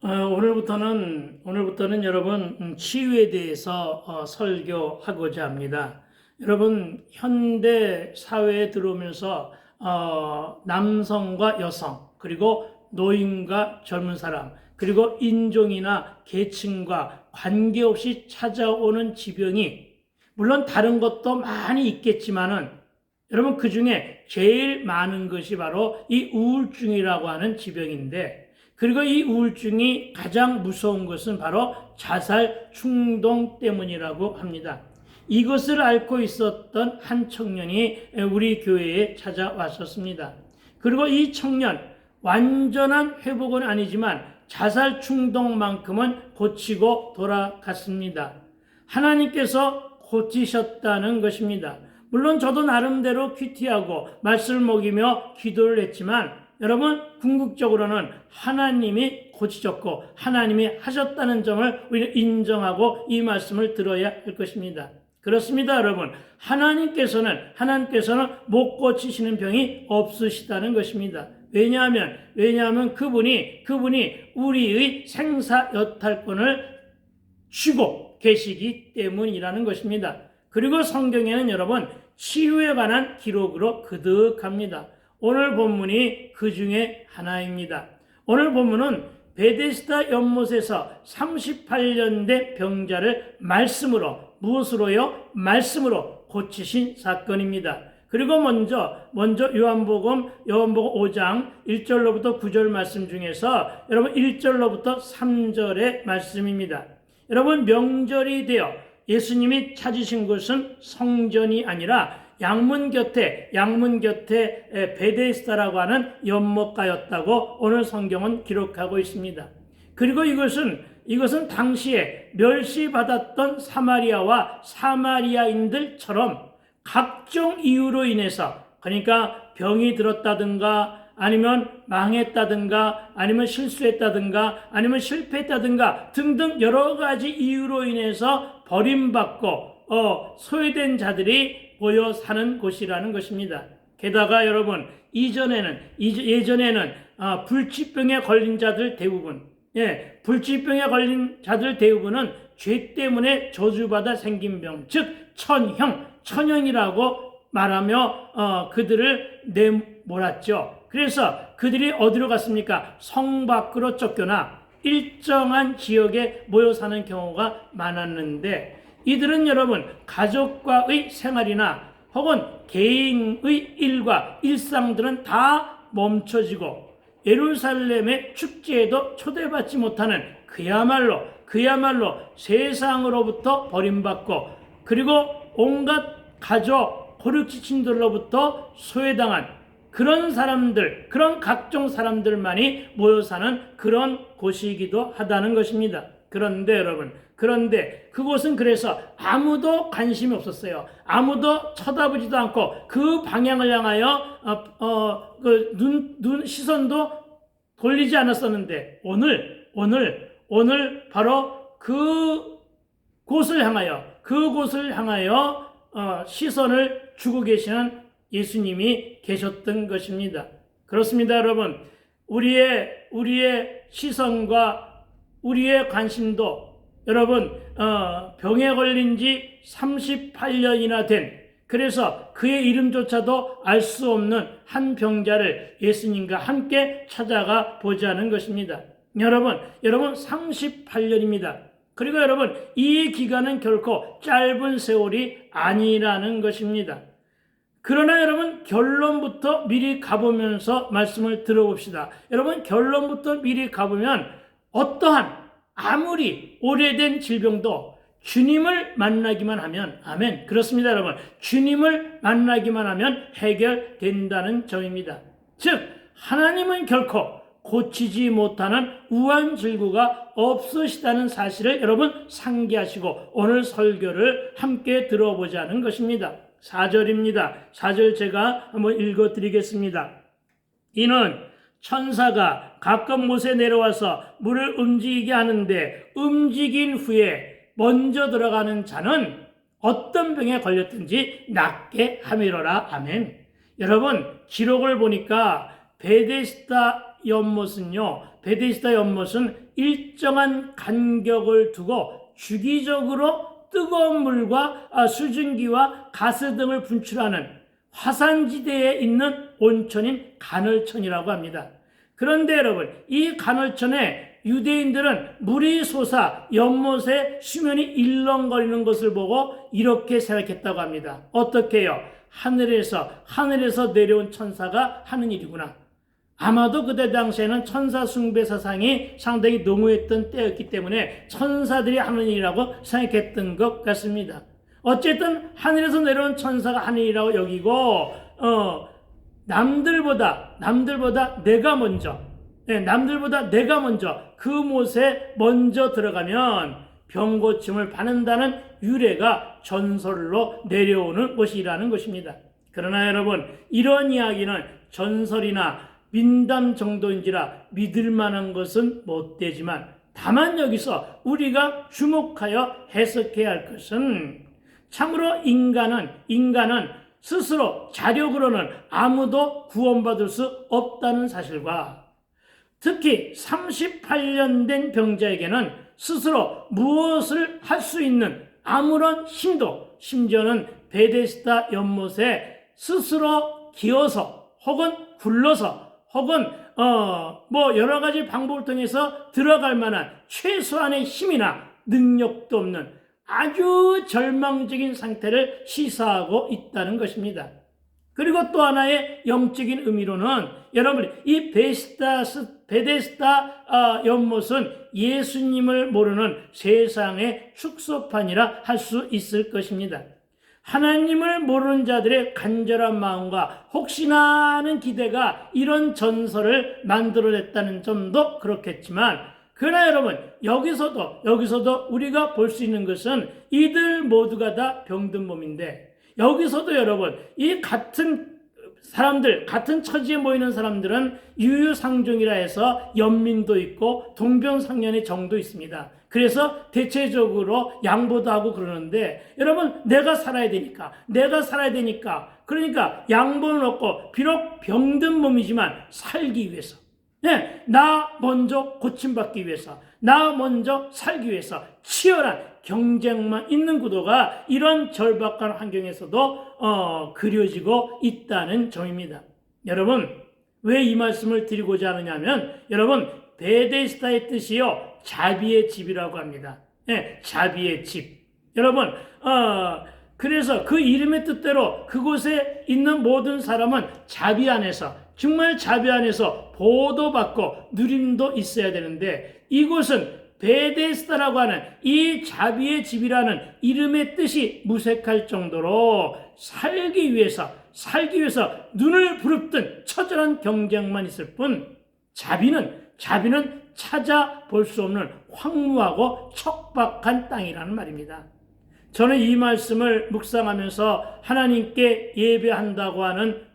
오늘부터는 여러분 치유에 대해서 설교하고자 합니다. 여러분 현대 사회에 들어오면서 남성과 여성 그리고 노인과 젊은 사람 그리고 인종이나 계층과 관계없이 찾아오는 지병이 물론 다른 것도 많이 있겠지만은 여러분 그 중에 제일 많은 것이 바로 이 우울증이라고 하는 지병인데 그리고 이 우울증이 가장 무서운 것은 바로 자살 충동 때문이라고 합니다. 이것을 앓고 있었던 한 청년이 우리 교회에 찾아왔었습니다. 그리고 이 청년 완전한 회복은 아니지만 자살 충동만큼은 고치고 돌아갔습니다. 하나님께서 고치셨다는 것입니다. 물론 저도 나름대로 큐티하고 말씀을 먹이며 기도를 했지만 여러분 궁극적으로는 하나님이 고치셨고 하나님이 하셨다는 점을 우리는 인정하고 이 말씀을 들어야 할 것입니다. 그렇습니다, 여러분. 하나님께서는 못 고치시는 병이 없으시다는 것입니다. 왜냐하면 그분이 우리의 생사여탈권을 쥐고 계시기 때문이라는 것입니다. 그리고 성경에는 여러분 치유에 관한 기록으로 그득합니다. 오늘 본문이 그 중에 하나입니다. 오늘 본문은 베데스다 연못에서 38년 된 병자를 무엇으로요? 말씀으로 고치신 사건입니다. 그리고 먼저 요한복음 5장 1절로부터 9절 말씀 중에서 여러분 1절로부터 3절의 말씀입니다. 여러분 명절이 되어 예수님이 찾으신 곳은 성전이 아니라 양문 곁에 베데스다라고 하는 연못가였다고 오늘 성경은 기록하고 있습니다. 그리고 이것은 당시에 멸시받았던 사마리아와 사마리아인들처럼 각종 이유로 인해서 그러니까 병이 들었다든가 아니면 망했다든가 아니면 실수했다든가 아니면 실패했다든가 등등 여러 가지 이유로 인해서 버림받고 소외된 자들이 모여 사는 곳이라는 것입니다. 게다가 여러분 예전에는 불치병에 걸린 자들 대부분은 죄 때문에 저주받아 생긴 병, 즉 천형이라고 말하며 그들을 내몰았죠. 그래서 그들이 어디로 갔습니까? 성 밖으로 쫓겨나 일정한 지역에 모여 사는 경우가 많았는데 이들은 여러분 가족과의 생활이나 혹은 개인의 일과 일상들은 다 멈춰지고 예루살렘의 축제에도 초대받지 못하는 그야말로 세상으로부터 버림받고 그리고 온갖 가족 고륙지친들로부터 소외당한 그런 각종 사람들만이 모여 사는 그런 곳이기도 하다는 것입니다. 그런데 그곳은 그래서 아무도 관심이 없었어요. 아무도 쳐다보지도 않고 그 방향을 향하여 시선도 돌리지 않았었는데 오늘 바로 그곳을 향하여 시선을 주고 계시는 예수님이 계셨던 것입니다. 그렇습니다, 여러분. 우리의 시선과 우리의 관심도 여러분 병에 걸린 지 38년이나 된 그래서 그의 이름조차도 알 수 없는 한 병자를 예수님과 함께 찾아가 보자는 것입니다. 여러분 38년입니다. 그리고 여러분 이 기간은 결코 짧은 세월이 아니라는 것입니다. 그러나 여러분 결론부터 미리 가보면서 말씀을 들어봅시다. 여러분 결론부터 미리 가보면 어떠한 아무리 오래된 질병도 주님을 만나기만 하면 아멘 그렇습니다 여러분 주님을 만나기만 하면 해결된다는 점입니다. 즉 하나님은 결코 고치지 못하는 우환질구가 없으시다는 사실을 여러분 상기하시고 오늘 설교를 함께 들어보자는 것입니다. 4절입니다. 4절 제가 한번 읽어드리겠습니다. 이는 천사가 가끔 못에 내려와서 물을 움직이게 하는데 움직인 후에 먼저 들어가는 자는 어떤 병에 걸렸든지 낫게 함이로라. 아멘. 여러분 기록을 보니까 베데스다 연못은요 베데스다 연못은 일정한 간격을 두고 주기적으로 뜨거운 물과 수증기와 가스 등을 분출하는 화산지대에 있는 온천인 간헐천이라고 합니다. 그런데 여러분, 이 간헐천에 유대인들은 물이 솟아 연못의 수면이 일렁거리는 것을 보고 이렇게 생각했다고 합니다. 어떻게 해요? 하늘에서 내려온 천사가 하는 일이구나. 아마도 그때 당시에는 천사 숭배 사상이 상당히 농후했던 때였기 때문에 천사들이 하는 일이라고 생각했던 것 같습니다. 어쨌든 하늘에서 내려온 천사가 하는 일이라고 여기고 남들보다 내가 먼저 그 못에 먼저 들어가면 병고침을 받는다는 유래가 전설로 내려오는 것이라는 것입니다. 그러나 여러분, 이런 이야기는 전설이나 민담 정도인지라 믿을 만한 것은 못 되지만, 다만 여기서 우리가 주목하여 해석해야 할 것은 참으로 인간은 스스로 자력으로는 아무도 구원받을 수 없다는 사실과, 특히 38년 된 병자에게는 스스로 무엇을 할 수 있는 아무런 힘도, 심지어는 베데스다 연못에 스스로 기어서 혹은 굴러서 혹은 여러 가지 방법을 통해서 들어갈 만한 최소한의 힘이나 능력도 없는 아주 절망적인 상태를 시사하고 있다는 것입니다. 그리고 또 하나의 영적인 의미로는 여러분, 이 베데스다 연못은 예수님을 모르는 세상의 축소판이라 할 수 있을 것입니다. 하나님을 모르는 자들의 간절한 마음과 혹시나 하는 기대가 이런 전설을 만들어냈다는 점도 그렇겠지만, 그러나 여러분, 여기서도 우리가 볼 수 있는 것은 이들 모두가 다 병든 몸인데, 여기서도 여러분, 이 같은 처지에 모이는 사람들은 유유상종이라 해서 연민도 있고 동병상련의 정도 있습니다. 그래서 대체적으로 양보도 하고 그러는데, 여러분, 내가 살아야 되니까 그러니까 양보는 없고, 비록 병든 몸이지만 살기 위해서, 나 먼저 고침받기 위해서, 나 먼저 살기 위해서 치열한 경쟁만 있는 구도가 이런 절박한 환경에서도 그려지고 있다는 점입니다. 여러분, 왜 이 말씀을 드리고자 하느냐면, 여러분, 베데스다의 뜻이요, 자비의 집이라고 합니다. 자비의 집. 여러분, 그래서 그 이름의 뜻대로 그곳에 있는 모든 사람은 정말 자비 안에서 보호도받고 누림도 있어야 되는데, 이곳은 베데스다라고 하는 이 자비의 집이라는 이름의 뜻이 무색할 정도로 살기 위해서 눈을 부릅뜬 처절한 경쟁만 있을 뿐, 자비는 찾아볼 수 없는 황무하고 척박한 땅이라는 말입니다. 저는 이 말씀을 묵상하면서 하나님께 예배한다고 하는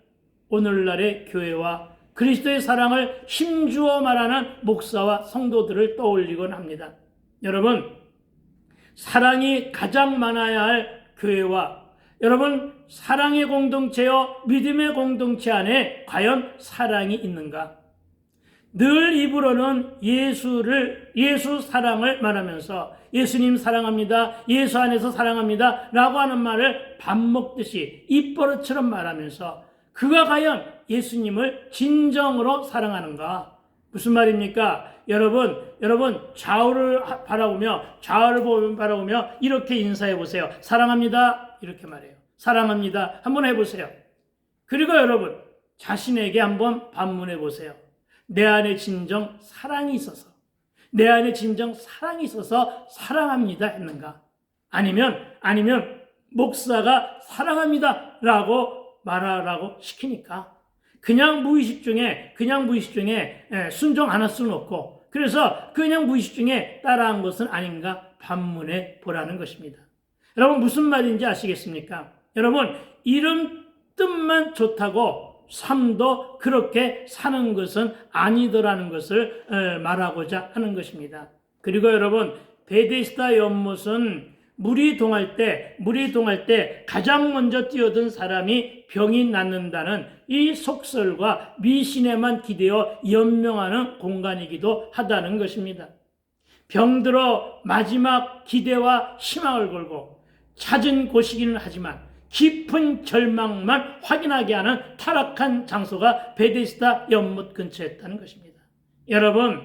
오늘날의 교회와 그리스도의 사랑을 힘주어 말하는 목사와 성도들을 떠올리곤 합니다. 여러분, 사랑이 가장 많아야 할 교회와 여러분, 사랑의 공동체요, 믿음의 공동체 안에 과연 사랑이 있는가? 늘 입으로는 예수 사랑을 말하면서 예수님 사랑합니다, 예수 안에서 사랑합니다 라고 하는 말을 밥 먹듯이 입버릇처럼 말하면서 그가 과연 예수님을 진정으로 사랑하는가? 무슨 말입니까? 여러분, 좌우를 바라보며 이렇게 인사해 보세요. 사랑합니다. 이렇게 말해요. 사랑합니다. 한번 해보세요. 그리고 여러분, 자신에게 한번 반문해 보세요. 내 안에 진정 사랑이 있어서 사랑합니다 했는가? 아니면 목사가 사랑합니다 라고 말하라고 시키니까 그냥 무의식 중에 순종 안 할 수는 없고, 그래서 그냥 무의식 중에 따라한 것은 아닌가 반문해 보라는 것입니다. 여러분, 무슨 말인지 아시겠습니까? 여러분, 이름 뜻만 좋다고 삶도 그렇게 사는 것은 아니더라는 것을 말하고자 하는 것입니다. 그리고 여러분, 베데스다 연못은 물이 동할 때 가장 먼저 뛰어든 사람이 병이 낫는다는 이 속설과 미신에만 기대어 연명하는 공간이기도 하다는 것입니다. 병들어 마지막 기대와 희망을 걸고 찾은 곳이기는 하지만 깊은 절망만 확인하게 하는 타락한 장소가 베데스다 연못 근처였다는 것입니다. 여러분,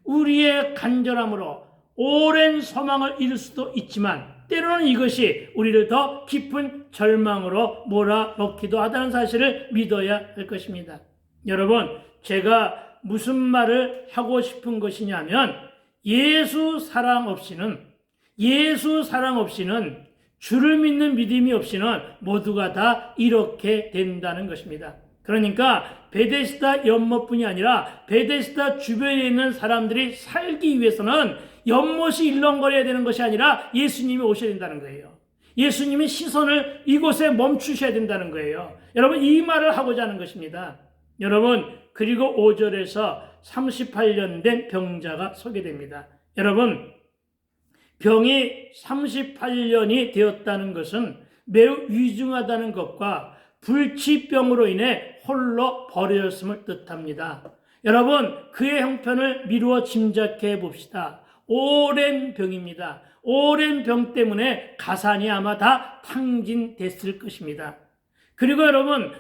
우리의 간절함으로 오랜 소망을 이룰 수도 있지만 때로는 이것이 우리를 더 깊은 절망으로 몰아넣기도 하다는 사실을 믿어야 할 것입니다. 여러분, 제가 무슨 말을 하고 싶은 것이냐면 예수 사랑 없이는 주를 믿는 믿음이 없이는 모두가 다 이렇게 된다는 것입니다. 그러니까 베데스다 연못뿐이 아니라 베데스다 주변에 있는 사람들이 살기 위해서는 연못이 일렁거려야 되는 것이 아니라 예수님이 오셔야 된다는 거예요. 예수님이 시선을 이곳에 멈추셔야 된다는 거예요. 여러분, 이 말을 하고자 하는 것입니다. 여러분, 그리고 5절에서 38년 된 병자가 소개됩니다. 여러분, 병이 38년이 되었다는 것은 매우 위중하다는 것과 불치병으로 인해 홀로 버려졌음을 뜻합니다. 여러분, 그의 형편을 미루어 짐작해 봅시다. 오랜 병입니다. 오랜 병 때문에 가산이 아마 다 탕진됐을 것입니다. 그리고 여러분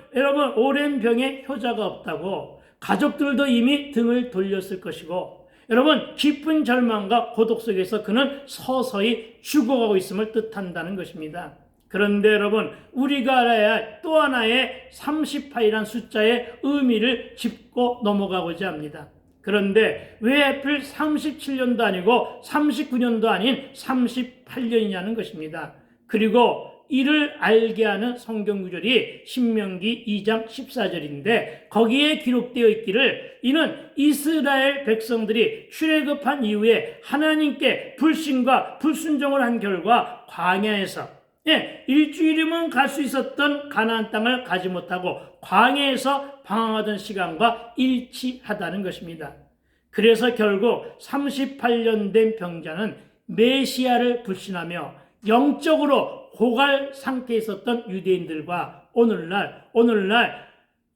오랜 병에 효자가 없다고 가족들도 이미 등을 돌렸을 것이고, 여러분, 깊은 절망과 고독 속에서 그는 서서히 죽어가고 있음을 뜻한다는 것입니다. 그런데 여러분, 우리가 알아야 할 또 하나의 38이라는 숫자의 의미를 짚고 넘어가고자 합니다. 그런데 왜 하필 37년도 아니고 39년도 아닌 38년이냐는 것입니다. 그리고 이를 알게 하는 성경 구절이 신명기 2장 14절인데 거기에 기록되어 있기를 이는 이스라엘 백성들이 출애굽한 이후에 하나님께 불신과 불순종을 한 결과 광야에서 일주일이면 갈 수 있었던 가나안 땅을 가지 못하고 광야에서 방황하던 시간과 일치하다는 것입니다. 그래서 결국 38년 된 병자는 메시아를 불신하며 영적으로 고갈 상태에 있었던 유대인들과 오늘날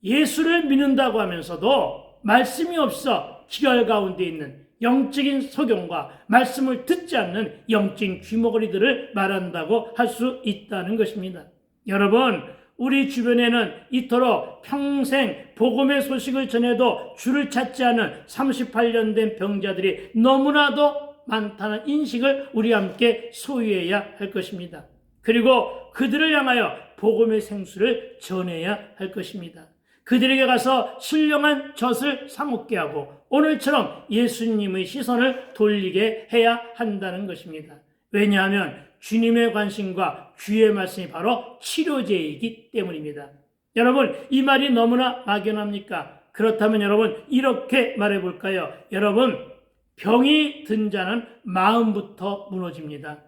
예수를 믿는다고 하면서도 말씀이 없어 기결 가운데 있는 영적인 소경과 말씀을 듣지 않는 영적인 귀머거리들을 말한다고 할 수 있다는 것입니다. 여러분, 우리 주변에는 이토록 평생 복음의 소식을 전해도 주를 찾지 않은 38년 된 병자들이 너무나도 많다는 인식을 우리 함께 소유해야 할 것입니다. 그리고 그들을 향하여 복음의 생수를 전해야 할 것입니다. 그들에게 가서 신령한 젖을 사먹게 하고 오늘처럼 예수님의 시선을 돌리게 해야 한다는 것입니다. 왜냐하면 주님의 관심과 주의 말씀이 바로 치료제이기 때문입니다. 여러분, 이 말이 너무나 막연합니까? 그렇다면 여러분, 이렇게 말해볼까요? 여러분, 병이 든 자는 마음부터 무너집니다.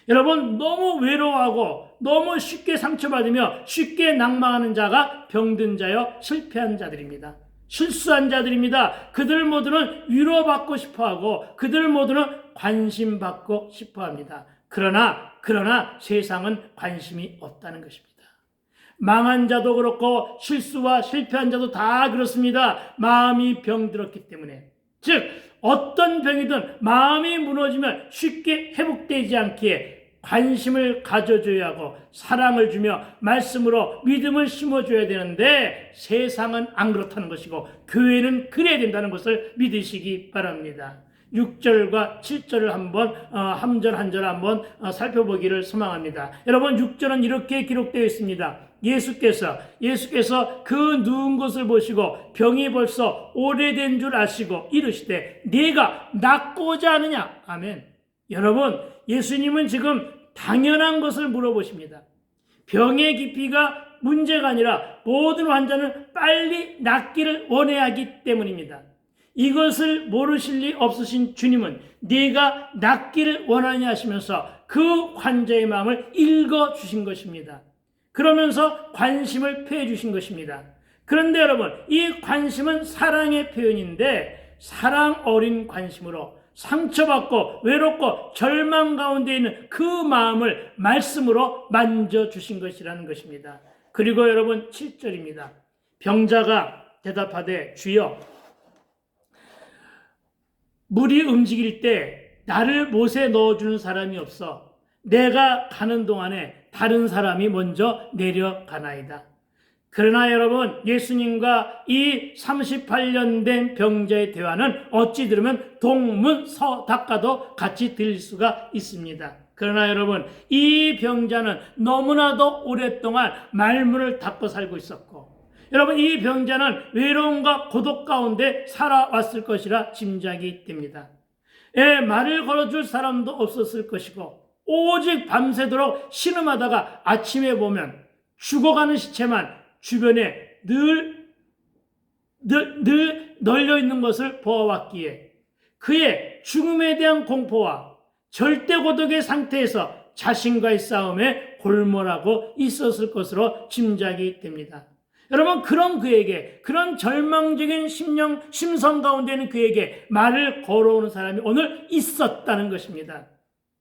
여러분, 너무 외로워하고 너무 쉽게 상처받으며 쉽게 낭망하는 자가 병든 자여 실패한 자들입니다. 실수한 자들입니다. 그들 모두는 위로받고 싶어하고 그들 모두는 관심받고 싶어합니다. 그러나 세상은 관심이 없다는 것입니다. 망한 자도 그렇고 실수와 실패한 자도 다 그렇습니다. 마음이 병들었기 때문에. 즉 어떤 병이든 마음이 무너지면 쉽게 회복되지 않기에 관심을 가져줘야 하고 사랑을 주며 말씀으로 믿음을 심어줘야 되는데 세상은 안 그렇다는 것이고 교회는 그래야 된다는 것을 믿으시기 바랍니다. 6절과 7절을 한번 한 절 한 절 한번 살펴보기를 소망합니다. 여러분, 6절은 이렇게 기록되어 있습니다. 예수께서 그 누운 것을 보시고 병이 벌써 오래된 줄 아시고 이르시되 네가 낫고자 하느냐. 아멘. 여러분, 예수님은 지금 당연한 것을 물어보십니다. 병의 깊이가 문제가 아니라 모든 환자는 빨리 낫기를 원해야 하기 때문입니다. 이것을 모르실 리 없으신 주님은 네가 낫기를 원하냐 하시면서 그 환자의 마음을 읽어주신 것입니다. 그러면서 관심을 표해 주신 것입니다. 그런데 여러분, 이 관심은 사랑의 표현인데 사랑 어린 관심으로 상처받고 외롭고 절망 가운데 있는 그 마음을 말씀으로 만져주신 것이라는 것입니다. 그리고 여러분 7절입니다. 병자가 대답하되 주여 물이 움직일 때 나를 못에 넣어주는 사람이 없어 내가 가는 동안에 다른 사람이 먼저 내려가나이다. 그러나 여러분 예수님과 이 38년 된 병자의 대화는 어찌 들으면 동문서답과도 같이 들릴 수가 있습니다. 그러나 여러분 이 병자는 너무나도 오랫동안 말문을 닫고 살고 있었고 여러분 이 병자는 외로움과 고독 가운데 살아왔을 것이라 짐작이 됩니다. 말을 걸어줄 사람도 없었을 것이고 오직 밤새도록 신음하다가 아침에 보면 죽어가는 시체만 주변에 늘 널려 있는 것을 보아왔기에 그의 죽음에 대한 공포와 절대 고독의 상태에서 자신과의 싸움에 골몰하고 있었을 것으로 짐작이 됩니다. 여러분 그런 그에게 그런 절망적인 심성 가운데 있는 그에게 말을 걸어오는 사람이 오늘 있었다는 것입니다.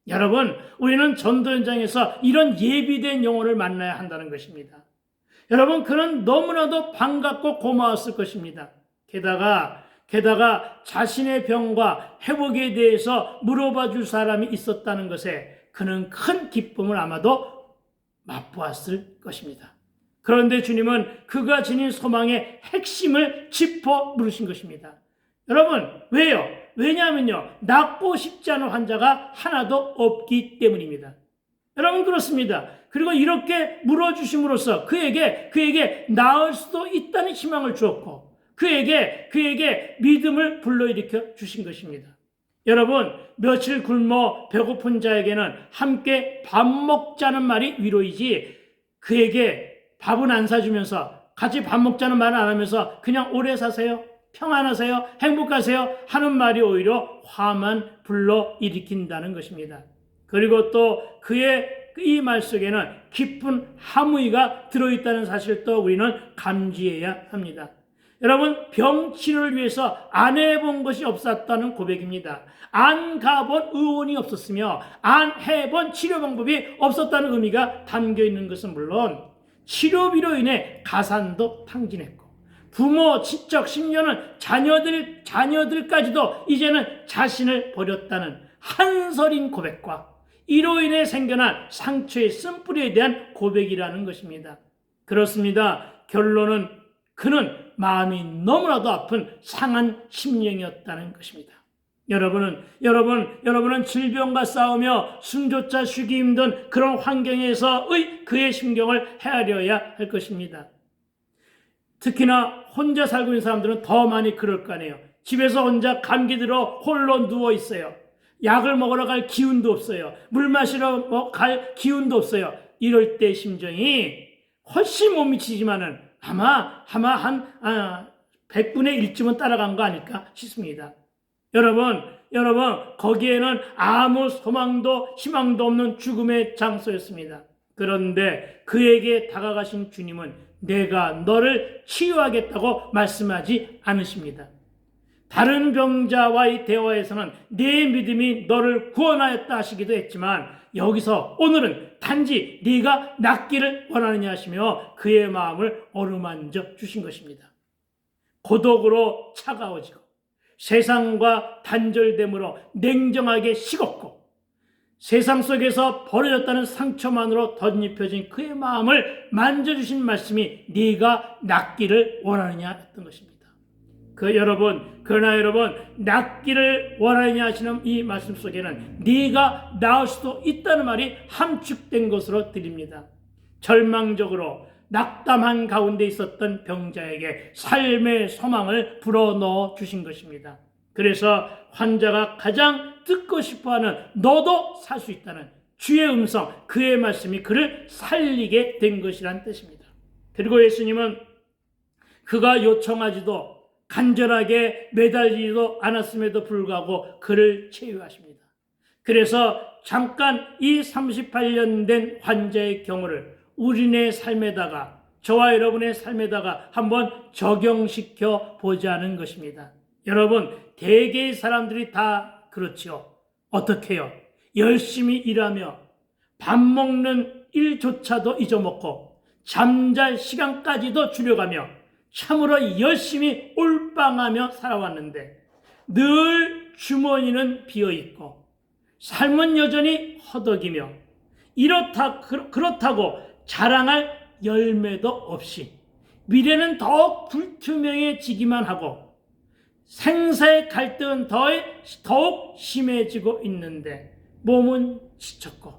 여러분 우리는 전도 현장에서 이런 예비된 영혼을 만나야 한다는 것입니다. 여러분 그는 너무나도 반갑고 고마웠을 것입니다. 게다가 자신의 병과 회복에 대해서 물어봐 줄 사람이 있었다는 것에 그는 큰 기쁨을 아마도 맛보았을 것입니다. 그런데 주님은 그가 지닌 소망의 핵심을 짚어 물으신 것입니다. 여러분 왜요? 왜냐하면요 낫고 싶지 않은 환자가 하나도 없기 때문입니다. 여러분 그렇습니다. 그리고 이렇게 물어주심으로써 그에게 나을 수도 있다는 희망을 주었고 그에게 믿음을 불러일으켜 주신 것입니다. 여러분 며칠 굶어 배고픈 자에게는 함께 밥 먹자는 말이 위로이지 그에게 밥은 안 사주면서 같이 밥 먹자는 말은 안 하면서 그냥 오래 사세요, 평안하세요, 행복하세요 하는 말이 오히려 화만 불러일으킨다는 것입니다. 그리고 또 그의 이 말 속에는 깊은 함의가 들어있다는 사실도 우리는 감지해야 합니다. 여러분 병치료를 위해서 안 해본 것이 없었다는 고백입니다. 안 가본 의원이 없었으며 안 해본 치료 방법이 없었다는 의미가 담겨있는 것은 물론 치료비로 인해 가산도 탕진했고 부모, 친척, 심지어는 자녀들까지도 이제는 자신을 버렸다는 한서린 고백과 이로 인해 생겨난 상처의 쓴뿌리에 대한 고백이라는 것입니다. 그렇습니다. 결론은 그는 마음이 너무나도 아픈 상한 심령이었다는 것입니다. 여러분은 질병과 싸우며 숨조차 쉬기 힘든 그런 환경에서의 그의 심경을 헤아려야 할 것입니다. 특히나 혼자 살고 있는 사람들은 더 많이 그럴 거 아니에요. 집에서 혼자 감기 들어 홀로 누워 있어요. 약을 먹으러 갈 기운도 없어요. 물 마시러 갈 기운도 없어요. 이럴 때 심정이 훨씬 못 미치지만은 아마 한 100분의 1쯤은 따라간 거 아닐까 싶습니다. 여러분 거기에는 아무 소망도 희망도 없는 죽음의 장소였습니다. 그런데 그에게 다가가신 주님은 내가 너를 치유하겠다고 말씀하지 않으십니다. 다른 병자와의 대화에서는 내 믿음이 너를 구원하였다 하시기도 했지만 여기서 오늘은 단지 네가 낫기를 원하느냐 하시며 그의 마음을 어루만져 주신 것입니다. 고독으로 차가워지고 세상과 단절됨으로 냉정하게 식었고 세상 속에서 버려졌다는 상처만으로 덧입혀진 그의 마음을 만져주신 말씀이 네가 낫기를 원하느냐 했던 것입니다. 그러나 여러분 낫기를 원하느냐 하시는 이 말씀 속에는 네가 나을 수도 있다는 말이 함축된 것으로 들립니다. 절망적으로 낙담한 가운데 있었던 병자에게 삶의 소망을 불어넣어 주신 것입니다. 그래서 환자가 가장 듣고 싶어하는 너도 살 수 있다는 주의 음성, 그의 말씀이 그를 살리게 된 것이란 뜻입니다. 그리고 예수님은 그가 요청하지도 간절하게 매달리지도 않았음에도 불구하고 그를 치유하십니다. 그래서 잠깐 이 38년 된 환자의 경우를 우리네 삶에다가 저와 여러분의 삶에다가 한번 적용시켜 보자는 것입니다. 여러분 대개의 사람들이 다 그렇지요. 어떻게 해요? 열심히 일하며 밥 먹는 일조차도 잊어먹고 잠잘 시간까지도 줄여가며 참으로 열심히 올빵하며 살아왔는데 늘 주머니는 비어있고 삶은 여전히 허덕이며 그렇다고 자랑할 열매도 없이 미래는 더욱 불투명해지기만 하고 생사의 갈등은 더욱 심해지고 있는데 몸은 지쳤고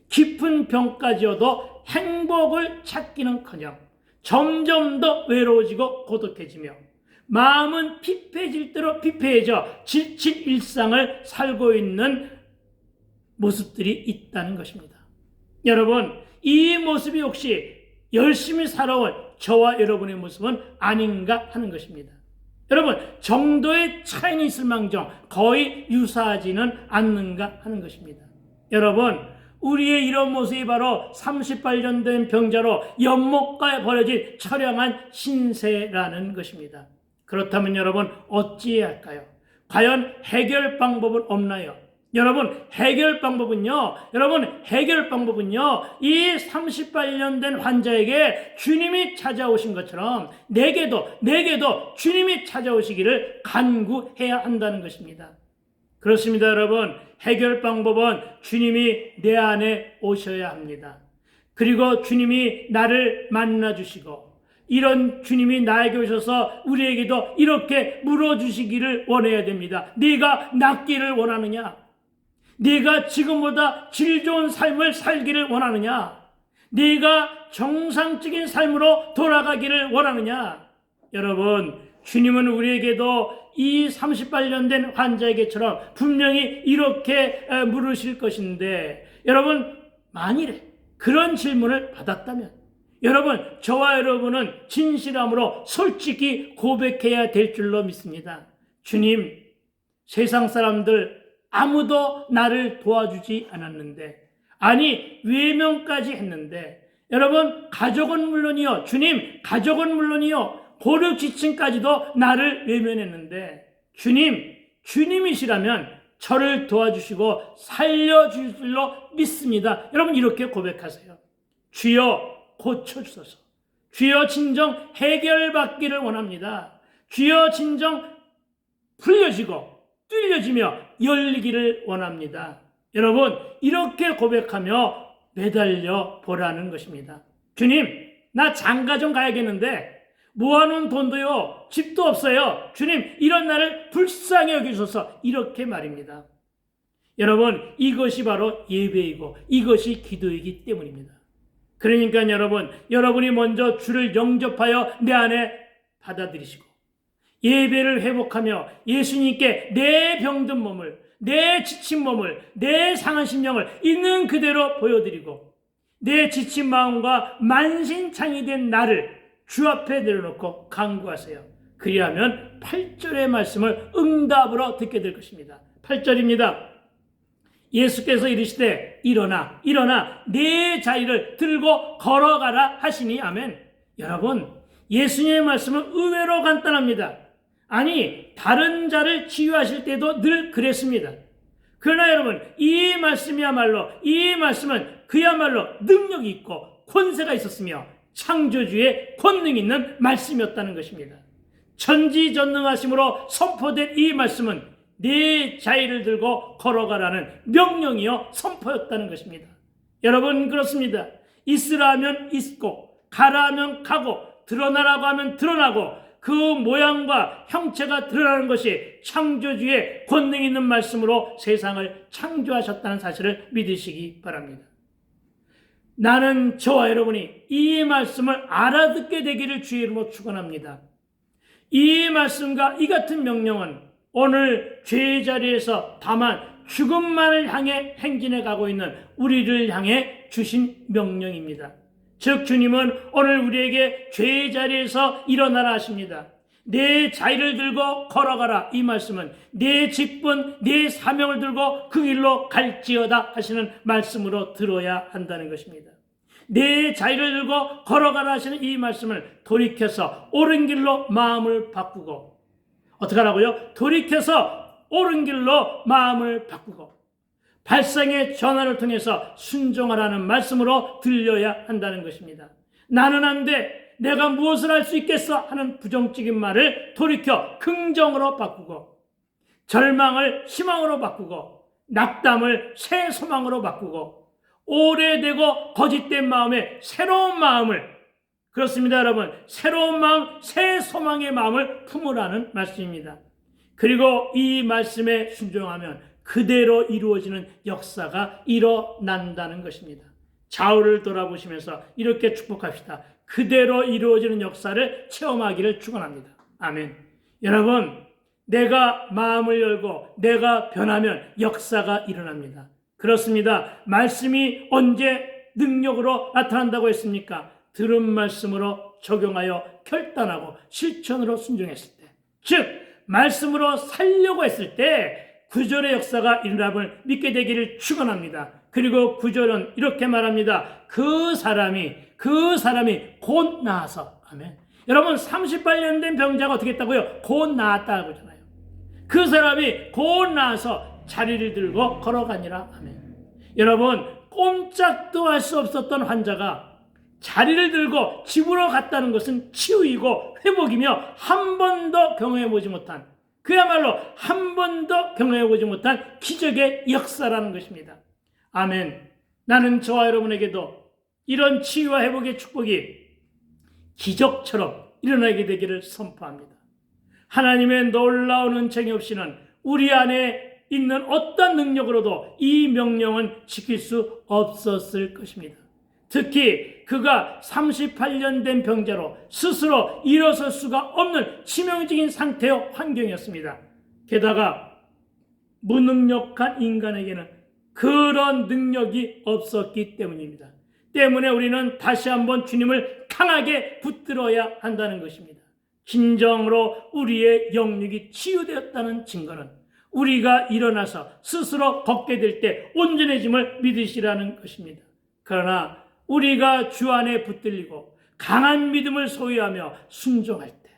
깊은 병까지여도 행복을 찾기는커녕 점점 더 외로워지고 고독해지며 마음은 피폐해질 대로 피폐해져 지친 일상을 살고 있는 모습들이 있다는 것입니다. 여러분, 이 모습이 혹시 열심히 살아온 저와 여러분의 모습은 아닌가 하는 것입니다. 여러분, 정도의 차이는 있을망정 거의 유사하지는 않는가 하는 것입니다. 여러분, 우리의 이런 모습이 바로 38년 된 병자로 연못가에 버려진 처량한 신세라는 것입니다. 그렇다면 여러분, 어찌해야 할까요? 과연 해결 방법은 없나요? 여러분, 해결 방법은요, 이 38년 된 환자에게 주님이 찾아오신 것처럼 내게도 주님이 찾아오시기를 간구해야 한다는 것입니다. 그렇습니다, 여러분. 해결 방법은 주님이 내 안에 오셔야 합니다. 그리고 주님이 나를 만나주시고, 이런 주님이 나에게 오셔서 우리에게도 이렇게 물어주시기를 원해야 됩니다. 네가 낫기를 원하느냐? 네가 지금보다 질 좋은 삶을 살기를 원하느냐? 네가 정상적인 삶으로 돌아가기를 원하느냐? 여러분, 주님은 우리에게도 이 38년 된 환자에게처럼 분명히 이렇게 물으실 것인데, 여러분, 만일에 그런 질문을 받았다면 여러분, 저와 여러분은 진실함으로 솔직히 고백해야 될 줄로 믿습니다. 주님, 세상 사람들 아무도 나를 도와주지 않았는데, 아니 외면까지 했는데, 여러분, 가족은 물론이요, 주님, 가족은 물론이요, 고려 지친까지도 나를 외면했는데, 주님이시라면 저를 도와주시고 살려줄 줄로 믿습니다. 여러분, 이렇게 고백하세요. 주여 고쳐주소서. 주여 진정 해결받기를 원합니다. 주여 진정 풀려지고 뚫려지며 열리기를 원합니다. 여러분, 이렇게 고백하며 매달려 보라는 것입니다. 주님, 나 장가 좀 가야겠는데 모아놓은 돈도요, 집도 없어요. 주님, 이런 나를 불쌍히 여기소서. 이렇게 말입니다. 여러분, 이것이 바로 예배이고 이것이 기도이기 때문입니다. 그러니까 여러분이 먼저 주를 영접하여 내 안에 받아들이시고 예배를 회복하며 예수님께 내 병든 몸을, 내 지친 몸을, 내 상한 심령을 있는 그대로 보여드리고 내 지친 마음과 만신창이 된 나를 주 앞에 내려놓고 간구하세요. 그리하면 8절의 말씀을 응답으로 듣게 될 것입니다. 8절입니다. 예수께서 이르시되 일어나 네 자리를 들고 걸어가라 하시니. 아멘. 여러분, 예수님의 말씀은 의외로 간단합니다. 아니, 다른 자를 치유하실 때도 늘 그랬습니다. 그러나 여러분, 이 말씀은 그야말로 능력이 있고 권세가 있었으며 창조주의 권능 있는 말씀이었다는 것입니다. 전지전능하심으로 선포된 이 말씀은 네 자리를 들고 걸어가라는 명령이요 선포였다는 것입니다. 여러분, 그렇습니다. 있으라 하면 있고, 가라 하면 가고, 드러나라고 하면 드러나고, 그 모양과 형체가 드러나는 것이 창조주의 권능 있는 말씀으로 세상을 창조하셨다는 사실을 믿으시기 바랍니다. 나는 저와 여러분이 이 말씀을 알아듣게 되기를 주의 이름으로 축원합니다. 이 말씀과 이 같은 명령은 오늘 죄의 자리에서 다만 죽음만을 향해 행진해 가고 있는 우리를 향해 주신 명령입니다. 즉, 주님은 오늘 우리에게 죄의 자리에서 일어나라 하십니다. 내 자리를 들고 걸어가라. 이 말씀은 내 직분, 내 사명을 들고 그 길로 갈지어다 하시는 말씀으로 들어야 한다는 것입니다. 내 자리를 들고 걸어가라 하시는 이 말씀을 돌이켜서 옳은 길로 마음을 바꾸고, 어떻게 하라고요? 돌이켜서 옳은 길로 마음을 바꾸고 발상의 전환을 통해서 순종하라는 말씀으로 들려야 한다는 것입니다. 나는 안 돼, 내가 무엇을 할 수 있겠어 하는 부정적인 말을 돌이켜 긍정으로 바꾸고, 절망을 희망으로 바꾸고, 낙담을 새 소망으로 바꾸고, 오래되고 거짓된 마음에 새로운 마음을, 그렇습니다 여러분, 새로운 마음, 새 소망의 마음을 품으라는 말씀입니다. 그리고 이 말씀에 순종하면 그대로 이루어지는 역사가 일어난다는 것입니다. 좌우를 돌아보시면서 이렇게 축복합시다. 그대로 이루어지는 역사를 체험하기를 축원합니다. 아멘. 여러분, 내가 마음을 열고 내가 변하면 역사가 일어납니다. 그렇습니다. 말씀이 언제 능력으로 나타난다고 했습니까? 들은 말씀으로 적용하여 결단하고 실천으로 순종했을 때, 즉 말씀으로 살려고 했을 때 구절의 역사가 일어남을 믿게 되기를 축원합니다. 그리고 구절은 이렇게 말합니다. 그 사람이 곧 나아서, 아멘. 여러분, 38년 된 병자가 어떻게 했다고요? 곧 나았다고 하잖아요. 그 사람이 곧 나아서 자리를 들고 걸어가니라. 아멘. 여러분, 꼼짝도 할 수 없었던 환자가 자리를 들고 집으로 갔다는 것은 치유이고 회복이며 한 번도 경험해보지 못한, 그야말로 한 번도 경험해보지 못한 기적의 역사라는 것입니다. 아멘. 나는 저와 여러분에게도 이런 치유와 회복의 축복이 기적처럼 일어나게 되기를 선포합니다. 하나님의 놀라운 은총이 없이는 우리 안에 있는 어떤 능력으로도 이 명령은 지킬 수 없었을 것입니다. 특히 그가 38년 된 병자로 스스로 일어설 수가 없는 치명적인 상태와 환경이었습니다. 게다가 무능력한 인간에게는 그런 능력이 없었기 때문입니다. 때문에 우리는 다시 한번 주님을 강하게 붙들어야 한다는 것입니다. 진정으로 우리의 영육이 치유되었다는 증거는 우리가 일어나서 스스로 걷게 될 때 온전해짐을 믿으시라는 것입니다. 그러나 우리가 주 안에 붙들리고 강한 믿음을 소유하며 순종할 때,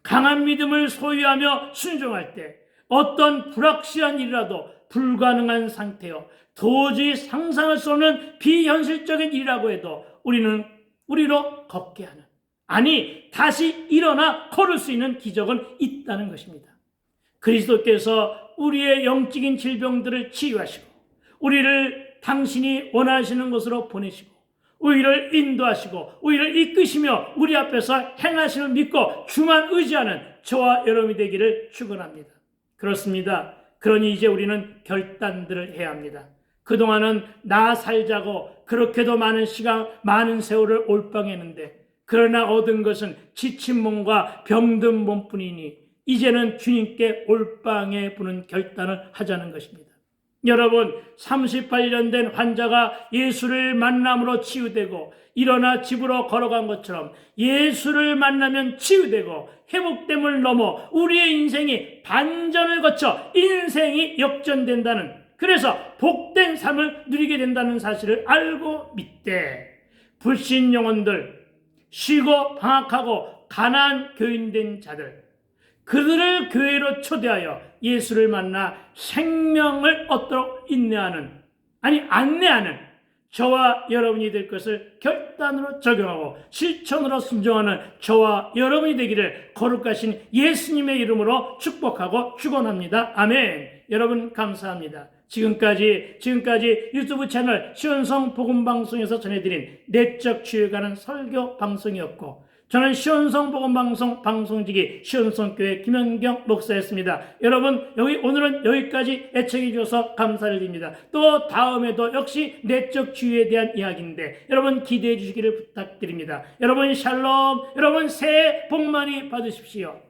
강한 믿음을 소유하며 순종할 때 어떤 불확실한 일이라도 불가능한 상태요, 도저히 상상할 수 없는 비현실적인 일이라고 해도 우리로 걷게 하는, 아니 다시 일어나 걸을 수 있는 기적은 있다는 것입니다. 그리스도께서 우리의 영적인 질병들을 치유하시고 우리를 당신이 원하시는 곳으로 보내시고 우리를 인도하시고 우리를 이끄시며 우리 앞에서 행하심을 믿고 주만 의지하는 저와 여러분이 되기를 축원합니다. 그렇습니다. 그러니 이제 우리는 결단들을 해야 합니다. 그동안은 나 살자고 그렇게도 많은 시간, 많은 세월을 올빵했는데 그러나 얻은 것은 지친 몸과 병든 몸뿐이니 이제는 주님께 올빵에 부는 결단을 하자는 것입니다. 여러분, 38년 된 환자가 예수를 만남으로 치유되고 일어나 집으로 걸어간 것처럼 예수를 만나면 치유되고 회복됨을 넘어 우리의 인생이 반전을 거쳐 인생이 역전된다는, 그래서 복된 삶을 누리게 된다는 사실을 알고 믿되 불신 영혼들, 쉬고 방학하고 가난한 교인된 자들, 그들을 교회로 초대하여 예수를 만나 생명을 얻도록 안내하는 저와 여러분이 될 것을 결단으로 적용하고 실천으로 순종하는 저와 여러분이 되기를 거룩하신 예수님의 이름으로 축복하고 축원합니다. 아멘. 여러분 감사합니다. 지금까지 유튜브 채널 시온성 복음방송에서 전해드린 내적 치유에 관한 설교 방송이었고, 저는 시온성 복음방송 방송직이 시온성교회 김현경 목사였습니다. 여러분, 오늘은 여기까지 애청해 주셔서 감사를 드립니다. 또 다음에도 역시 내적 치유에 대한 이야기인데 여러분 기대해 주시기를 부탁드립니다. 여러분 샬롬, 여러분 새해 복 많이 받으십시오.